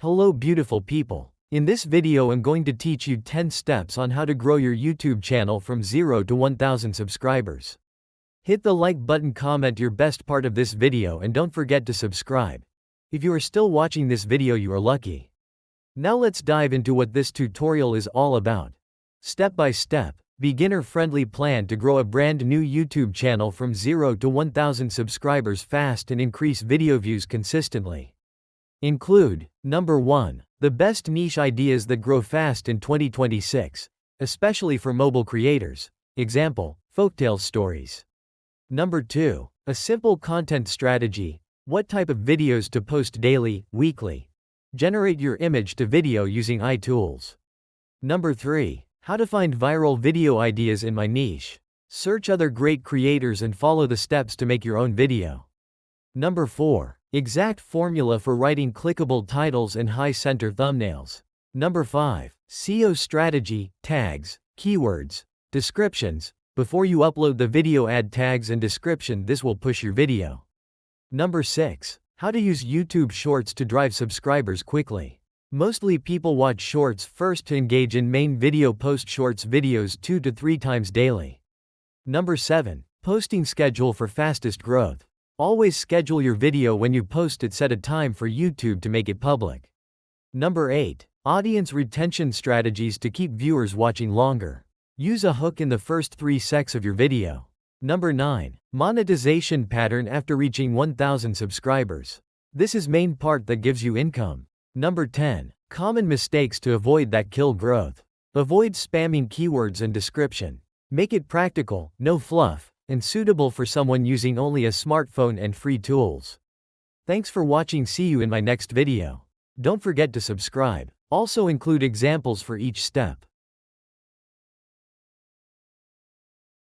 Hello beautiful people. In this video I'm going to teach you 10 steps on how to grow your YouTube channel from 0 to 1000 subscribers. Hit the like button, comment your best part of this video, and don't forget to subscribe. If you are still watching this video, you are lucky. Now let's dive into what this tutorial is all about. Step by step, beginner-friendly plan to grow a brand new YouTube channel from 0 to 1000 subscribers fast and increase video views consistently. Include: Number 1. The best niche ideas that grow fast in 2026, especially for mobile creators. Example, folktale stories. Number 2. A simple content strategy. What type of videos to post daily, weekly. Generate your image to video using iTools. Number 3. How to find viral video ideas in my niche. Search other great creators and follow the steps to make your own video. Number 4. Exact formula for writing clickable titles and high center thumbnails. Number 5. SEO strategy, tags, keywords, descriptions. Before you upload the video, add tags and description. This will push your video. Number 6. How to use YouTube Shorts to drive subscribers quickly. Mostly people watch Shorts first to engage in main video. Post Shorts videos 2 to 3 times daily. Number 7. Posting schedule for fastest growth. Always schedule your video when you post it. Set a time for YouTube to make it public. Number 8. Audience retention strategies to keep viewers watching longer. Use a hook in the first 3 seconds of your video. Number 9. Monetization pattern after reaching 1000 subscribers. This is main part that gives you income. Number 10. Common mistakes to avoid that kill growth. Avoid spamming keywords and description. Make it practical, no fluff, and suitable for someone using only a smartphone and free tools. Thanks for watching. See you in my next video. Don't forget to subscribe. Also include examples for each step.